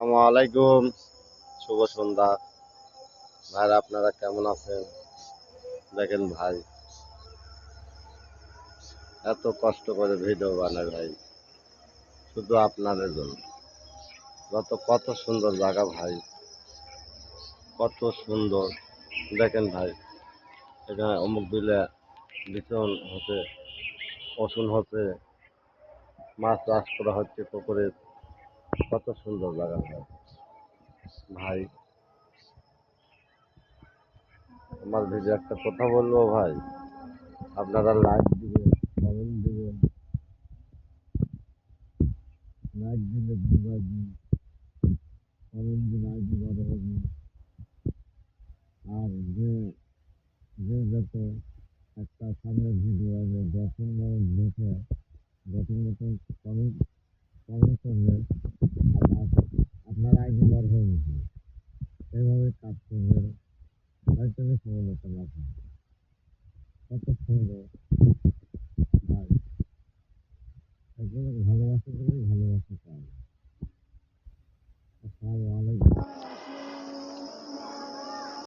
আসসালামু আলাইকুম। শুভ সন্ধ্যা। ভাই আপনারা কেমন আছেন? দেখেন ভাই, এত কষ্ট করে ভিডিও বানাই ভাই, শুধু আপনাদের জন্য। কত সুন্দর জায়গা ভাই, কত সুন্দর। দেখেন ভাই, এখানে অমুক বিলে বিচন হচ্ছে, রসুন হচ্ছে, মাছ চাষ করা হচ্ছে পুকুরে। কত সুন্দর জায়গা ভাই। ভাই, আমার ভিডিও একটা কথা বলবো ভাই, আপনারা লাইক দিবেন, কমেন্ট দিবেন। লাইক দিলে ভিউ আসবে, কমেন্ট দিলে আইডি বড় হবে। আর যে যে যত একটা সামনে ভিডিও আছে 10 মিনিট দেখে 10 মিনিট কমেন্ট কমেন্ট করবে, আর আপনার আইডি বড় হয়ে গেছে। এইভাবে কাজ করবেন, হয়তো সময় মতো না। কত সুন্দর